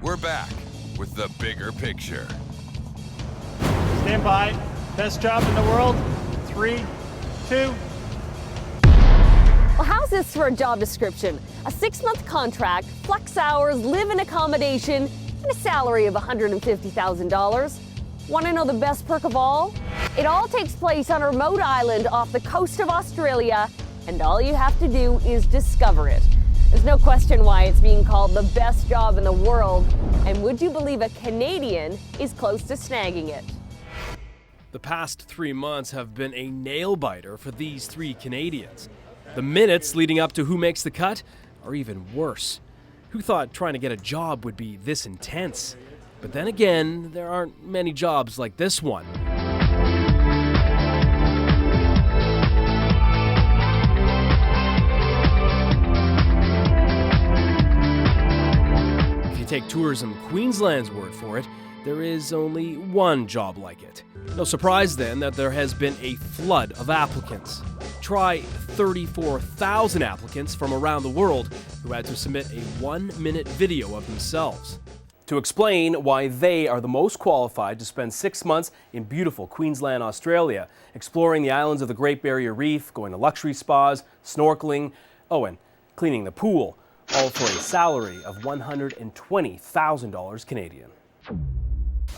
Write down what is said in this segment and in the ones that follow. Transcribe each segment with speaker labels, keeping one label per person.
Speaker 1: We're back with the bigger picture.
Speaker 2: Stand by. Best job in the world. 3, 2.
Speaker 3: Well, how's this for a job description? A 6-month contract, flex hours, live-in accommodation, and a salary of $150,000. Want to know the best perk of all? It all takes place on a remote island off the coast of Australia, and all you have to do is discover it. There's no question why it's being called the best job in the world, and would you believe a Canadian is close to snagging it?
Speaker 4: The past 3 months have been a nail-biter for these 3 Canadians. The minutes leading up to who makes the cut are even worse. Who thought trying to get a job would be this intense? But then again, there aren't many jobs like this one. If you take Tourism Queensland's word for it, there is only one job like it. No surprise then that there has been a flood of applicants. Try 34,000 applicants from around the world who had to submit a 1-minute video of themselves. To explain why they are the most qualified to spend 6 months in beautiful Queensland, Australia, exploring the islands of the Great Barrier Reef, going to luxury spas, snorkeling, and cleaning the pool, all for a salary of $120,000 Canadian.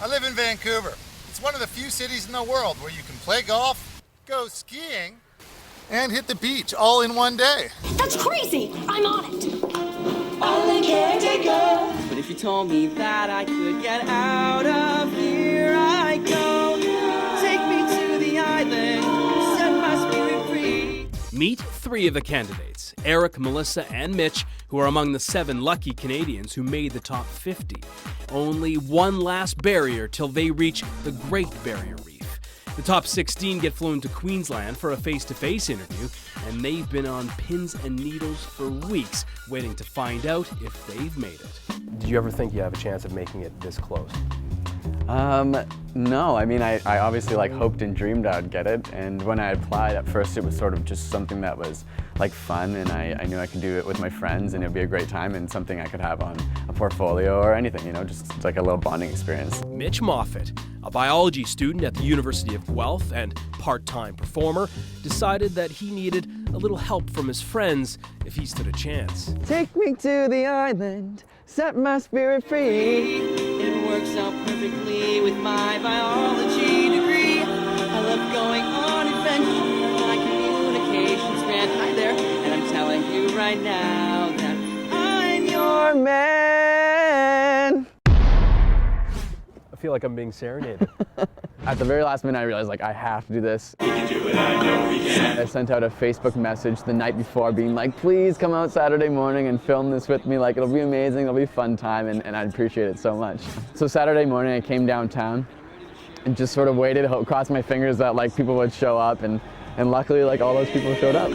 Speaker 5: I live in Vancouver. It's one of the few cities in the world where you can play golf, go skiing, and hit the beach all in one day.
Speaker 6: That's crazy! I'm on it!
Speaker 7: Island caretaker. But if you told me that I could get out of here, I go. Take me to the island, set my spirit free.
Speaker 4: Meet 3 of the candidates, Eric, Melissa, and Mitch, who are among the 7 lucky Canadians who made the top 50. Only one last barrier till they reach the Great Barrier Reef. The top 16 get flown to Queensland for a face-to-face interview, and they've been on pins and needles for weeks waiting to find out if they've made it. Did you ever think you have a chance of making it this close?
Speaker 8: No, I mean, I obviously hoped and dreamed I would get it, and when I applied at first it was sort of just something that was fun, and I knew I could do it with my friends and it would be a great time and something I could have on a portfolio or anything, just like a little bonding experience.
Speaker 4: Mitch Moffat, a biology student at the University of Guelph and part-time performer, decided that he needed a little help from his friends if he stood a chance.
Speaker 7: Take me to the island, set my spirit free. It works out perfectly with my biology degree. I love going on adventures, my communications grand. Hi there, and I'm telling you right now that I'm your man.
Speaker 4: I feel like I'm being serenaded.
Speaker 8: At the very last minute I realized I have to do this.
Speaker 9: We can do it, I know we can.
Speaker 8: I sent out a Facebook message the night before being please come out Saturday morning and film this with me, it'll be amazing, it'll be a fun time, and I'd appreciate it so much. So Saturday morning I came downtown and just sort of waited, crossed my fingers that people would show up, and luckily all those people showed up.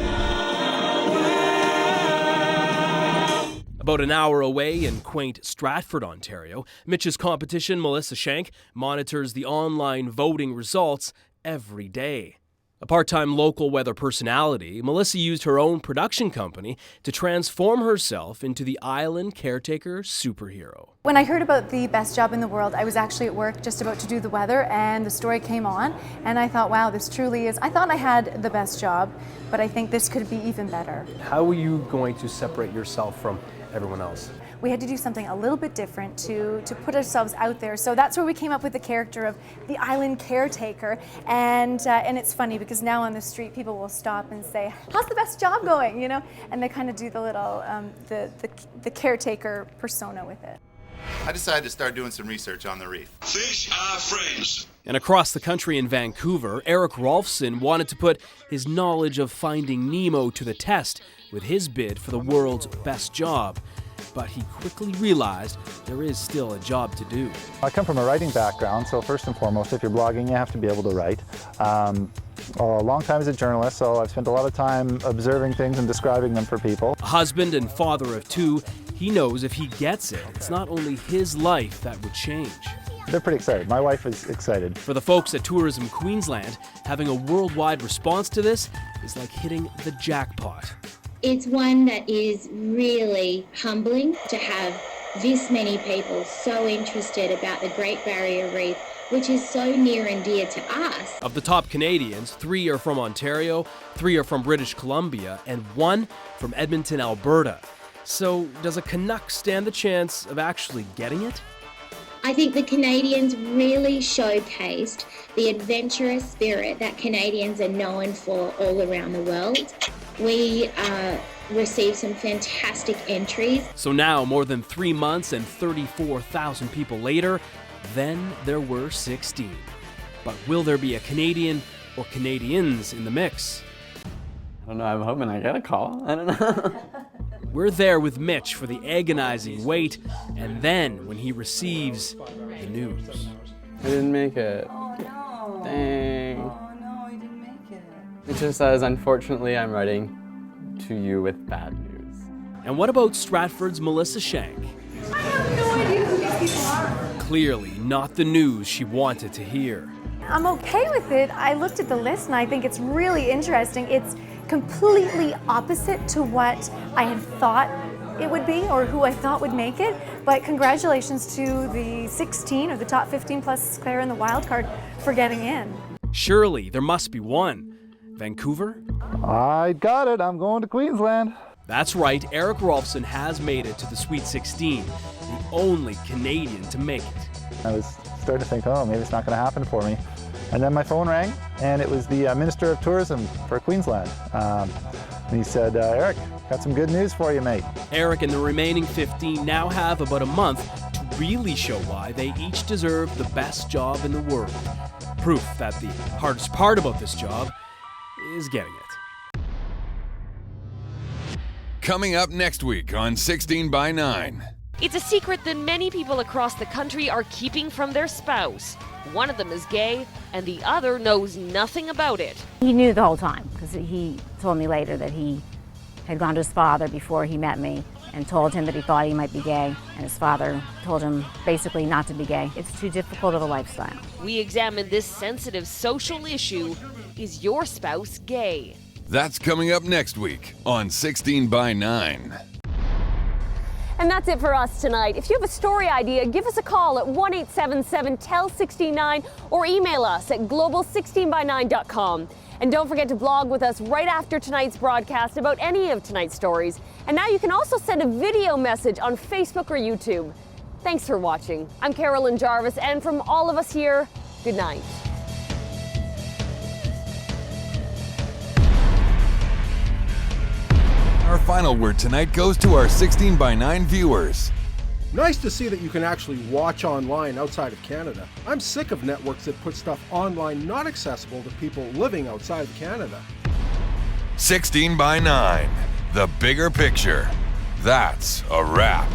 Speaker 4: About an hour away in quaint Stratford, Ontario, Mitch's competition, Melissa Shank, monitors the online voting results every day. A part-time local weather personality, Melissa used her own production company to transform herself into the island caretaker superhero.
Speaker 10: When I heard about the best job in the world, I was actually at work just about to do the weather, and the story came on, and I thought, wow, this truly is, I thought I had the best job, but I think this could be even better.
Speaker 4: How are you going to separate yourself from everyone else?
Speaker 10: We had to do something a little bit different to put ourselves out there. So that's where we came up with the character of the island caretaker. And it's funny because now on the street people will stop and say, how's the best job going? And they kind of do the little, the caretaker persona with it.
Speaker 5: I decided to start doing some research on the reef.
Speaker 9: Fish are friends.
Speaker 4: And across the country in Vancouver, Eric Rolfson wanted to put his knowledge of Finding Nemo to the test with his bid for the world's best job. But he quickly realized there is still a job to do.
Speaker 2: I come from a writing background, so first and foremost, if you're blogging, you have to be able to write. A long time as a journalist, so I've spent a lot of time observing things and describing them for people.
Speaker 4: A husband and father of 2, he knows if he gets it, it's not only his life that would change.
Speaker 2: They're pretty excited. My wife is excited.
Speaker 4: For the folks at Tourism Queensland, having a worldwide response to this is like hitting the jackpot.
Speaker 11: It's one that is really humbling to have this many people so interested about the Great Barrier Reef, which is so near and dear to us.
Speaker 4: Of the top Canadians, 3 are from Ontario, 3 are from British Columbia, and 1 from Edmonton, Alberta. So does a Canuck stand the chance of actually getting it?
Speaker 11: I think the Canadians really showcased the adventurous spirit that Canadians are known for all around the world. We received some fantastic entries.
Speaker 4: So now, more than 3 months and 34,000 people later, then there were 16. But will there be a Canadian or Canadians in the mix?
Speaker 8: I don't know, I'm hoping I get a call. I don't know.
Speaker 4: We're there with Mitch for the agonizing wait, and then when he receives the news.
Speaker 8: I didn't make it.
Speaker 7: Oh no.
Speaker 8: Dang.
Speaker 7: Oh no, you didn't make it.
Speaker 8: It just says, unfortunately, I'm writing to you with bad news.
Speaker 4: And what about Stratford's Melissa Shank?
Speaker 10: I have no idea who these people are.
Speaker 4: Clearly not the news she wanted to hear.
Speaker 10: I'm okay with it. I looked at the list and I think it's really interesting. It's completely opposite to what I had thought it would be or who I thought would make it. But congratulations to the 16 or the top 15 plus Claire in the wild card for getting in.
Speaker 4: Surely there must be one. Vancouver?
Speaker 2: I got it. I'm going to Queensland.
Speaker 4: That's right, Eric Rolfson has made it to the Sweet 16, the only Canadian to make it.
Speaker 2: I was starting to think, oh, maybe it's not going to happen for me. And then my phone rang, and it was the Minister of Tourism for Queensland. And he said, Eric, got some good news for you, mate.
Speaker 4: Eric and the remaining 15 now have about a month to really show why they each deserve the best job in the world. Proof that the hardest part about this job is getting it.
Speaker 1: Coming up next week on 16 by 9.
Speaker 3: It's a secret that many people across the country are keeping from their spouse. One of them is gay, and the other knows nothing about it.
Speaker 12: He knew the whole time, because he told me later that he had gone to his father before he met me and told him that he thought he might be gay, and his father told him basically not to be gay. It's too difficult of a lifestyle.
Speaker 3: We examine this sensitive social issue. Is your spouse gay?
Speaker 1: That's coming up next week on 16 by 9.
Speaker 3: And that's it for us tonight. If you have a story idea, give us a call at 1-877-TEL-69 or email us at global16by9.com. And don't forget to blog with us right after tonight's broadcast about any of tonight's stories. And now you can also send a video message on Facebook or YouTube. Thanks for watching. I'm Carolyn Jarvis, and from all of us here, good night.
Speaker 1: Our final word tonight goes to our 16 by 9 viewers.
Speaker 13: Nice to see that you can actually watch online outside of Canada. I'm sick of networks that put stuff online not accessible to people living outside of Canada.
Speaker 1: 16 by 9, the bigger picture. That's a wrap.